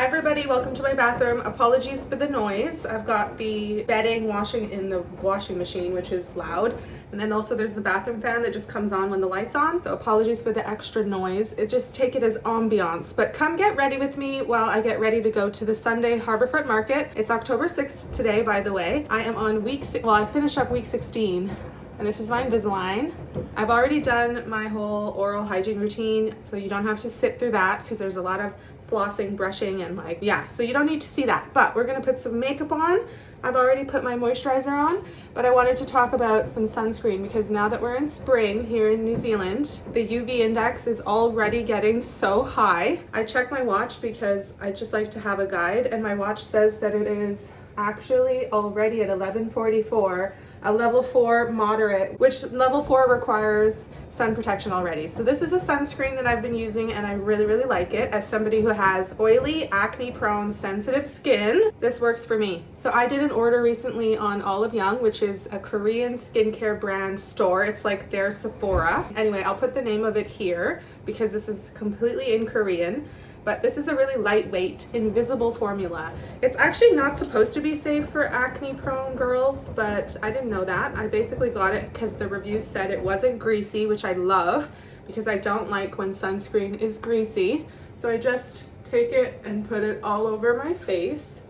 everybody, welcome to my bathroom. Apologies for the noise. I've got the bedding washing in the washing machine, which is loud. And then also there's the bathroom fan that just comes on when the light's on. So apologies for the extra noise. Just take it as ambiance. But come get ready with me while I get ready to go to the Sunday Harbourfront Market. It's October 6th today, by the way. I am on I finished up week 16. And this is my Invisalign. I've already done my whole oral hygiene routine, so you don't have to sit through that because there's a lot of flossing, brushing, and so you don't need to see that. But we're gonna put some makeup on. I've already put my moisturizer on, but I wanted to talk about some sunscreen because now that we're in spring here in New Zealand, the UV index is already getting so high. I checked my watch because I just like to have a guide, and my watch says that it is actually already at 11:44, a level 4 moderate, which level 4 requires sun protection already. So this is a sunscreen that I've been using and I really like it. As somebody who has oily, acne prone, sensitive skin, this works for me. So I did an order recently on Olive Young, which is a Korean skincare brand store. It's like their Sephora. Anyway, I'll put the name of it here because this is completely in Korean. But this is a really lightweight, invisible formula. It's actually not supposed to be safe for acne prone girls, but I didn't know that. I basically got it because the reviews said it wasn't greasy, which I love because I don't like when sunscreen is greasy. So I just take it and put it all over my face.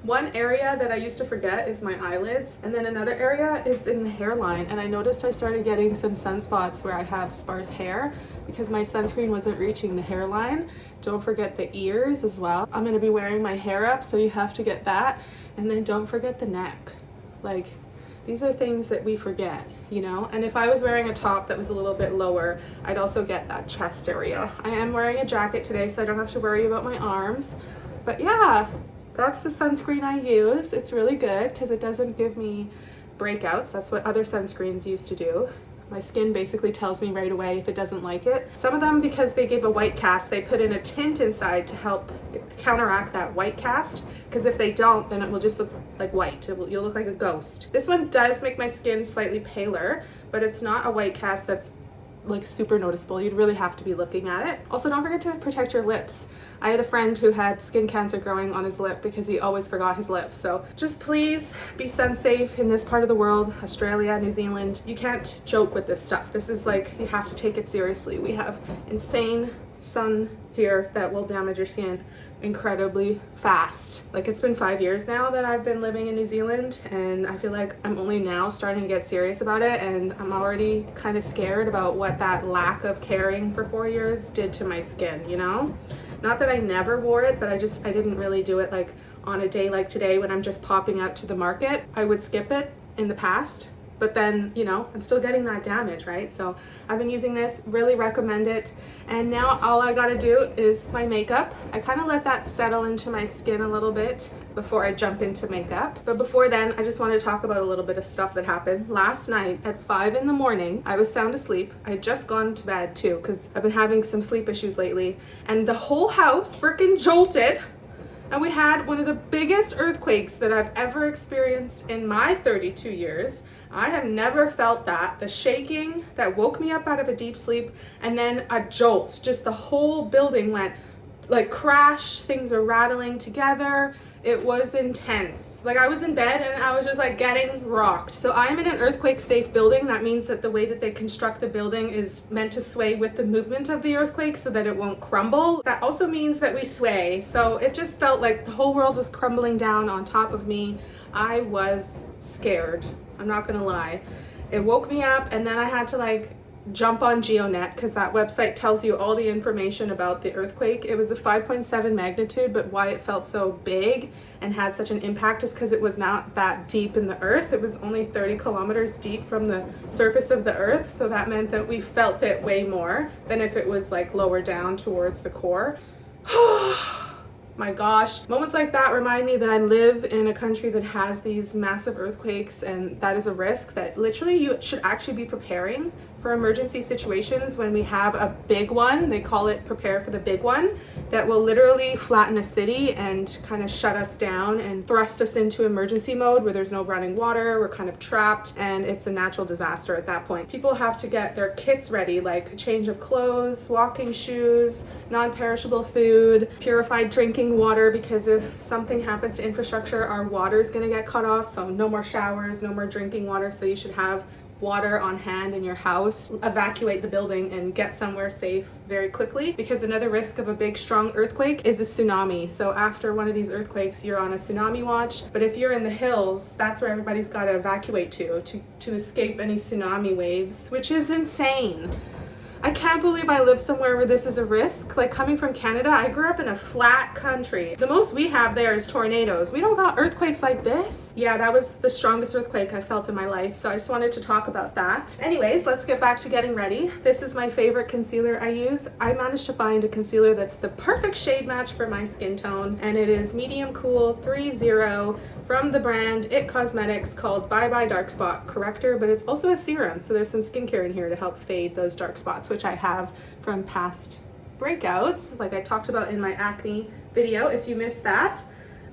One area that I used to forget is my eyelids, and then another area is in the hairline, and I noticed I started getting some sunspots where I have sparse hair because my sunscreen wasn't reaching the hairline. Don't forget the ears as well. I'm going to be wearing my hair up, so you have to get that. And then don't forget the neck. These are things that we forget, you know? And if I was wearing a top that was a little bit lower, I'd also get that chest area. I am wearing a jacket today, so I don't have to worry about my arms. But yeah, that's the sunscreen I use. It's really good because it doesn't give me breakouts. That's what other sunscreens used to do. My skin basically tells me right away if it doesn't like it. Some of them, because they give a white cast, they put in a tint inside to help counteract that white cast, because if they don't, then it will just look like white. You'll look like a ghost. This one does make my skin slightly paler, but it's not a white cast that's super noticeable. You'd really have to be looking at it. Also, don't forget to protect your lips. I had a friend who had skin cancer growing on his lip because he always forgot his lip. So just please be sun safe in this part of the world, Australia, New Zealand. You can't joke with this stuff. This is you have to take it seriously. We have insane sun here that will damage your skin incredibly fast. It's been 5 years now that I've been living in New Zealand, and I feel like I'm only now starting to get serious about it, and I'm already kind of scared about what that lack of caring for 4 years did to my skin, you know? Not that I never wore it, but I didn't really do it on a day like today when I'm just popping out to the market. I would skip it in the past, but then, you know, I'm still getting that damage, right? So I've been using this, really recommend it. And now all I gotta do is my makeup. I kind of let that settle into my skin a little bit before I jump into makeup. But before then, I just want to talk about a little bit of stuff that happened. Last night at 5 in the morning, I was sound asleep. I had just gone to bed too, because I've been having some sleep issues lately. And the whole house freaking jolted. And we had one of the biggest earthquakes that I've ever experienced in my 32 years. I have never felt that. The shaking that woke me up out of a deep sleep, and then a jolt. Just the whole building went crash. Things were rattling together. It was intense. I was in bed and I was just getting rocked. So I'm in an earthquake safe building. That means that the way that they construct the building is meant to sway with the movement of the earthquake so that it won't crumble. That also means that we sway. So it just felt like the whole world was crumbling down on top of me. I was scared. I'm not gonna lie. It woke me up, and then I had to jump on GeoNet because that website tells you all the information about the earthquake. It was a 5.7 magnitude, but why it felt so big and had such an impact is because it was not that deep in the earth. It was only 30 kilometers deep from the surface of the earth, so that meant that we felt it way more than if it was lower down towards the core. My gosh, moments like that remind me that I live in a country that has these massive earthquakes, and that is a risk that literally you should actually be preparing for emergency situations when we have a big one. They call it prepare for the big one, that will literally flatten a city and kind of shut us down and thrust us into emergency mode where there's no running water, we're kind of trapped, and it's a natural disaster at that point. People have to get their kits ready, like a change of clothes, walking shoes, non-perishable food, purified drinking water, because if something happens to infrastructure, our water is going to get cut off. So no more showers, no more drinking water. So you should have water on hand in your house. Evacuate the building and get somewhere safe very quickly, because another risk of a big strong earthquake is a tsunami. So after one of these earthquakes, you're on a tsunami watch. But if you're in the hills, that's where everybody's got to evacuate to escape any tsunami waves, which is insane. I can't believe I live somewhere where this is a risk. Like, coming from Canada, I grew up in a flat country. The most we have there is tornadoes. We don't got earthquakes like this. Yeah, that was the strongest earthquake I felt in my life, so I just wanted to talk about that. Anyways, let's get back to getting ready. This is my favorite concealer I use. I managed to find a concealer that's the perfect shade match for my skin tone, and it is Medium Cool 30 from the brand It Cosmetics, called Bye Bye Dark Spot Corrector, but it's also a serum, so there's some skincare in here to help fade those dark spots, which I have from past breakouts, like I talked about in my acne video. If you missed that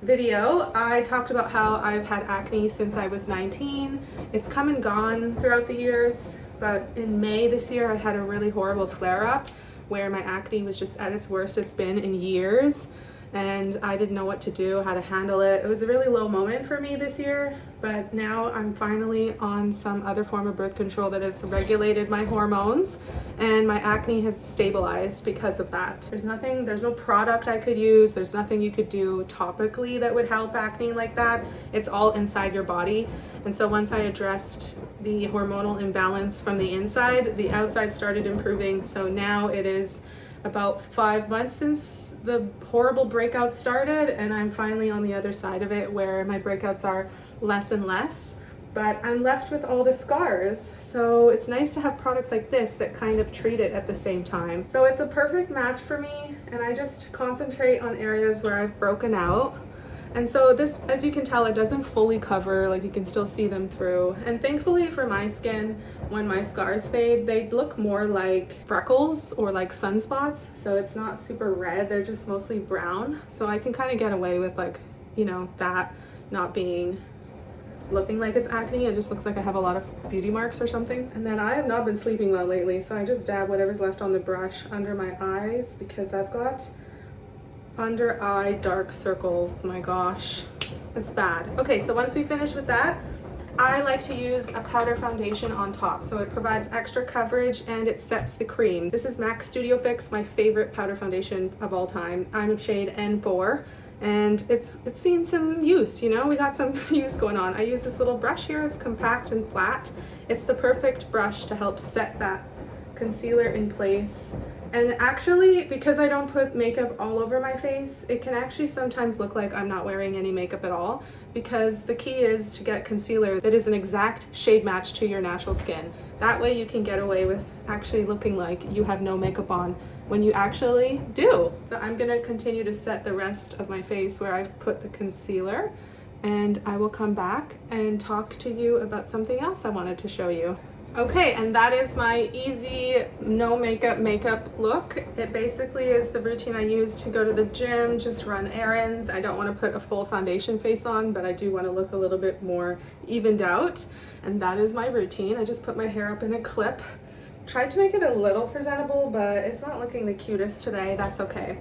video, I talked about how I've had acne since I was 19. It's come and gone throughout the years, but in May this year I had a really horrible flare-up where my acne was just at its worst it's been in years, and I didn't know what to do, how to handle it. It was a really low moment for me this year, but now I'm finally on some other form of birth control that has regulated my hormones, and my acne has stabilized because of that. There's no product I could use, there's nothing you could do topically that would help acne like that. It's all inside your body. And so once I addressed the hormonal imbalance from the inside, the outside started improving. So now it is about 5 months since the horrible breakout started, and I'm finally on the other side of it where my breakouts are less and less, but I'm left with all the scars. So it's nice to have products like this that kind of treat it at the same time. So it's a perfect match for me, and I just concentrate on areas where I've broken out. And so this, as you can tell, it doesn't fully cover, like you can still see them through. And thankfully for my skin, when my scars fade, they look more like freckles or like sunspots. So it's not super red, they're just mostly brown. So I can kind of get away with, like, you know, that not looking like it's acne. It just looks like I have a lot of beauty marks or something. And then I have not been sleeping well lately, so I just dab whatever's left on the brush under my eyes because I've got under eye dark circles. My gosh, it's bad. Okay, so once we finish with that, I like to use a powder foundation on top, so it provides extra coverage and it sets the cream. This is MAC Studio Fix, my favorite powder foundation of all time. I'm shade N4, and it's seen some use, you know, we got some use going on. I use this little brush here, it's compact and flat. It's the perfect brush to help set that concealer in place. And actually, because I don't put makeup all over my face, it can actually sometimes look like I'm not wearing any makeup at all, because the key is to get concealer that is an exact shade match to your natural skin. That way you can get away with actually looking like you have no makeup on when you actually do. So I'm gonna continue to set the rest of my face where I've put the concealer, and I will come back and talk to you about something else I wanted to show you. Okay, and that is my easy no makeup look. It basically is the routine I use to go to the gym, just run errands. I don't want to put a full foundation face on, but I do want to look a little bit more evened out, and that is my routine. I just put my hair up in a clip. Tried to make it a little presentable, but it's not looking the cutest today. That's okay.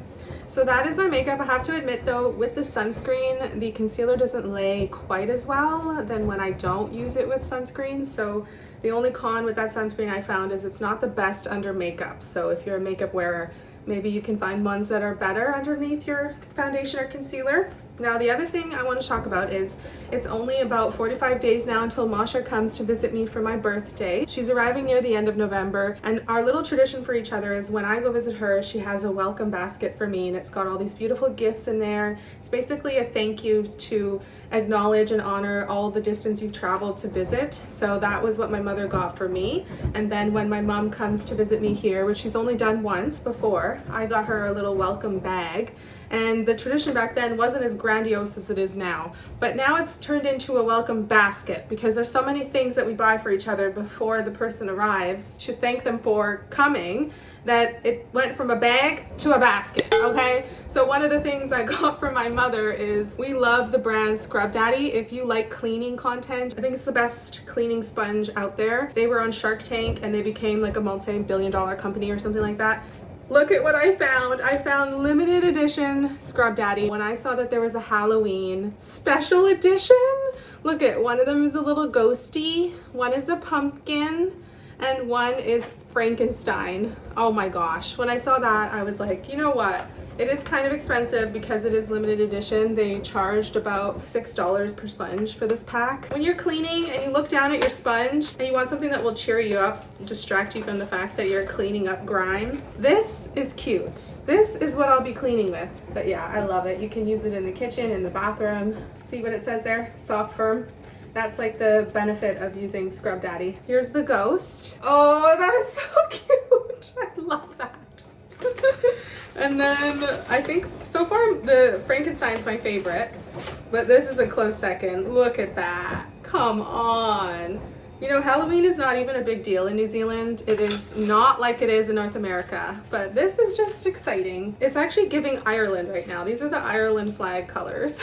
So that is my makeup. I have to admit though, with the sunscreen, the concealer doesn't lay quite as well than when I don't use it with sunscreen. So the only con with that sunscreen I found is it's not the best under makeup. So if you're a makeup wearer, maybe you can find ones that are better underneath your foundation or concealer. Now, the other thing I want to talk about is it's only about 45 days now until Masha comes to visit me for my birthday. She's arriving near the end of November, and our little tradition for each other is when I go visit her, she has a welcome basket for me, and it's got all these beautiful gifts in there. It's basically a thank you to acknowledge and honor all the distance you've traveled to visit. So that was what my mother got for me. And then when my mom comes to visit me here, which she's only done once before, I got her a little welcome bag. And the tradition back then wasn't as grandiose as it is now. But now it's turned into a welcome basket because there's so many things that we buy for each other before the person arrives to thank them for coming, that it went from a bag to a basket, okay? So one of the things I got from my mother is, we love the brand Scrub Daddy. If you like cleaning content, I think it's the best cleaning sponge out there. They were on Shark Tank and they became like a multi-billion-dollar company or something like that. Look at what I found. I found limited edition Scrub Daddy. When I saw that there was a Halloween special edition, look at, one of them is a little ghosty, one is a pumpkin, and one is Frankenstein. Oh my gosh. When I saw that, I was like, you know what? It is kind of expensive because it is limited edition. They charged about $6 per sponge for this pack. When you're cleaning and you look down at your sponge and you want something that will cheer you up, distract you from the fact that you're cleaning up grime, this is cute. This is what I'll be cleaning with. But yeah, I love it. You can use it in the kitchen, in the bathroom. See what it says there? Soft, firm. That's like the benefit of using Scrub Daddy. Here's the ghost. Oh, that is so cute. I love that. And then I think so far the Frankenstein's my favorite, but this is a close second. Look at that. Come on. You know, Halloween is not even a big deal in New Zealand. It is not like it is in North America, but this is just exciting. It's actually giving Ireland right now. These are the Ireland flag colors.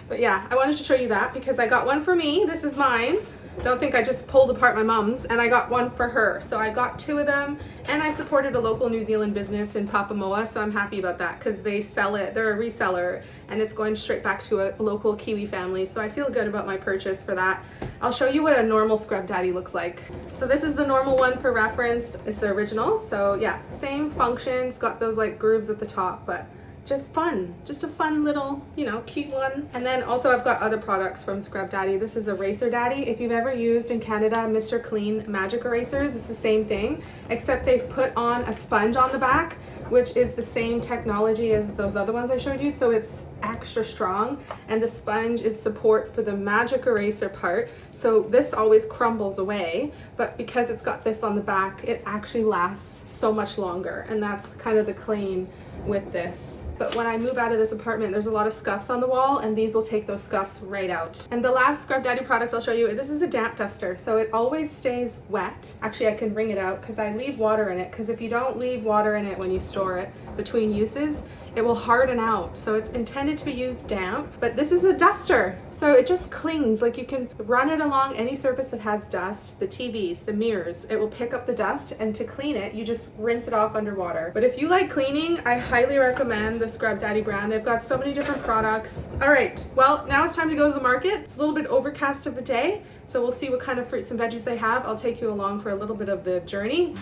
But yeah, I wanted to show you that because I got one for me. This is mine. Don't think I just pulled apart my mom's, and I got one for her. So I got two of them, and I supported a local New Zealand business in Papamoa, so I'm happy about that because they sell it, they're a reseller, and it's going straight back to a local Kiwi family, so I feel good about my purchase for that. I'll show you what a normal Scrub Daddy looks like. So this is the normal one for reference. It's the original, so yeah, same function. It's got those like grooves at the top, but just fun, just a fun little, you know, cute one. And then also I've got other products from Scrub Daddy. This is Eraser Daddy. If you've ever used in Canada Mr. Clean magic erasers, it's the same thing, except they've put on a sponge on the back, which is the same technology as those other ones I showed you, so it's extra strong, and the sponge is support for the magic eraser part, so this always crumbles away, but because it's got this on the back, it actually lasts so much longer, and that's kind of the claim with this. But when I move out of this apartment, there's a lot of scuffs on the wall, and these will take those scuffs right out. And the last Scrub Daddy product I'll show you, this is a damp duster, so it always stays wet. Actually, I can wring it out because I leave water in it, because if you don't leave water in it when you store it between uses, it will harden out. So it's intended to be used damp, but this is a duster, so it just clings. Like, you can run it along any surface that has dust, the TVs, the mirrors, it will pick up the dust, and to clean it, you just rinse it off underwater. But if you like cleaning, I highly recommend the Scrub Daddy brand. They've got so many different products. All right, well, now it's time to go to the market. It's a little bit overcast of a day, so we'll see what kind of fruits and veggies they have. I'll take you along for a little bit of the journey.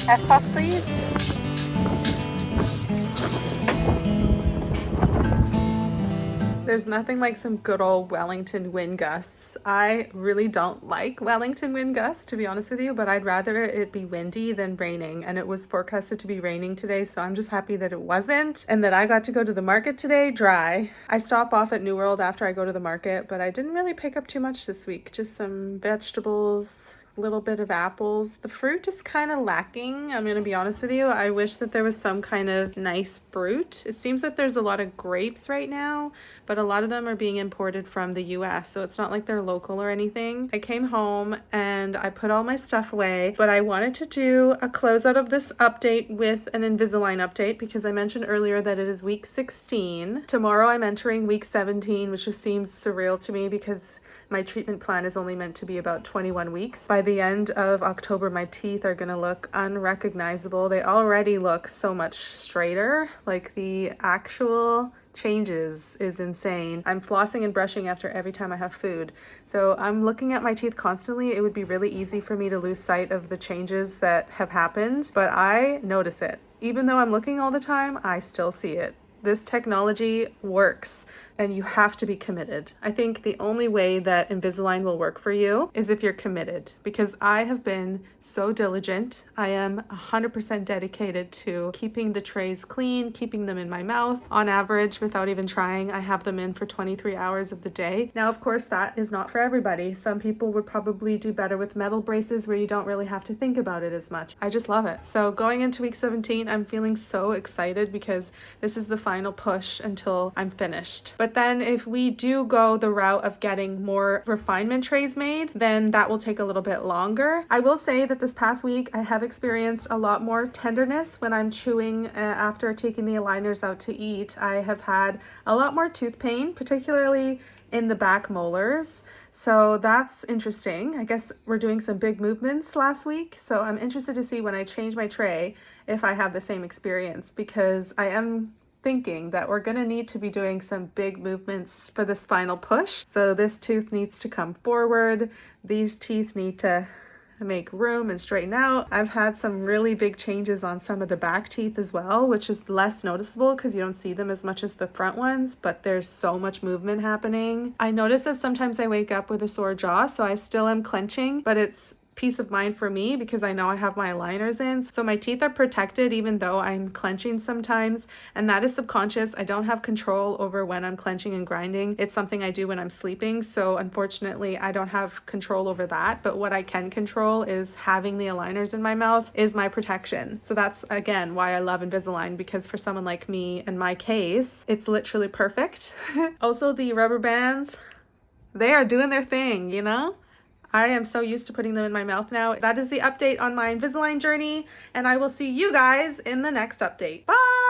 Half cost, please. There's nothing like some good old Wellington wind gusts. I really don't like Wellington wind gusts, to be honest with you, but I'd rather it be windy than raining, and it was forecasted to be raining today, so I'm just happy that it wasn't, and that I got to go to the market today dry. I stop off at New World after I go to the market, but I didn't really pick up too much this week. Just some vegetables, little bit of apples. The fruit is kind of lacking, I'm gonna be honest with you. I wish that there was some kind of nice fruit. It seems that there's a lot of grapes right now, but a lot of them are being imported from the US, so it's not like they're local or anything. I came home and I put all my stuff away, but I wanted to do a closeout of this update with an Invisalign update because I mentioned earlier that it is week 16. Tomorrow I'm entering week 17, which just seems surreal to me because my treatment plan is only meant to be about 21 weeks. By the end of October, my teeth are gonna look unrecognizable. They already look so much straighter. Like the actual changes is insane. I'm flossing and brushing after every time I have food. So I'm looking at my teeth constantly. It would be really easy for me to lose sight of the changes that have happened, but I notice it. Even though I'm looking all the time, I still see it. This technology works and you have to be committed. I think the only way that Invisalign will work for you is if you're committed, because I have been so diligent. I am 100% dedicated to keeping the trays clean, keeping them in my mouth. On average, without even trying, I have them in for 23 hours of the day. Now, of course, that is not for everybody. Some people would probably do better with metal braces where you don't really have to think about it as much. I just love it. So going into week 17, I'm feeling so excited because this is the final push until I'm finished. But then if we do go the route of getting more refinement trays made, then that will take a little bit longer. I will say that this past week, I have experienced a lot more tenderness when I'm chewing after taking the aligners out to eat. I have had a lot more tooth pain, particularly in the back molars. So that's interesting. I guess we're doing some big movements last week. So I'm interested to see when I change my tray if I have the same experience, because I am thinking that we're going to need to be doing some big movements for this final push. So this tooth needs to come forward. These teeth need to make room and straighten out. I've had some really big changes on some of the back teeth as well, which is less noticeable because you don't see them as much as the front ones, but there's so much movement happening. I notice that sometimes I wake up with a sore jaw, so I still am clenching, but it's peace of mind for me because I know I have my aligners in. So my teeth are protected even though I'm clenching sometimes, and that is subconscious. I don't have control over when I'm clenching and grinding. It's something I do when I'm sleeping. So unfortunately, I don't have control over that. But what I can control is having the aligners in my mouth is my protection. So that's again why I love Invisalign, because for someone like me in my case, it's literally perfect. Also, the rubber bands, they are doing their thing, you know? I am so used to putting them in my mouth now. That is the update on my Invisalign journey, and I will see you guys in the next update. Bye!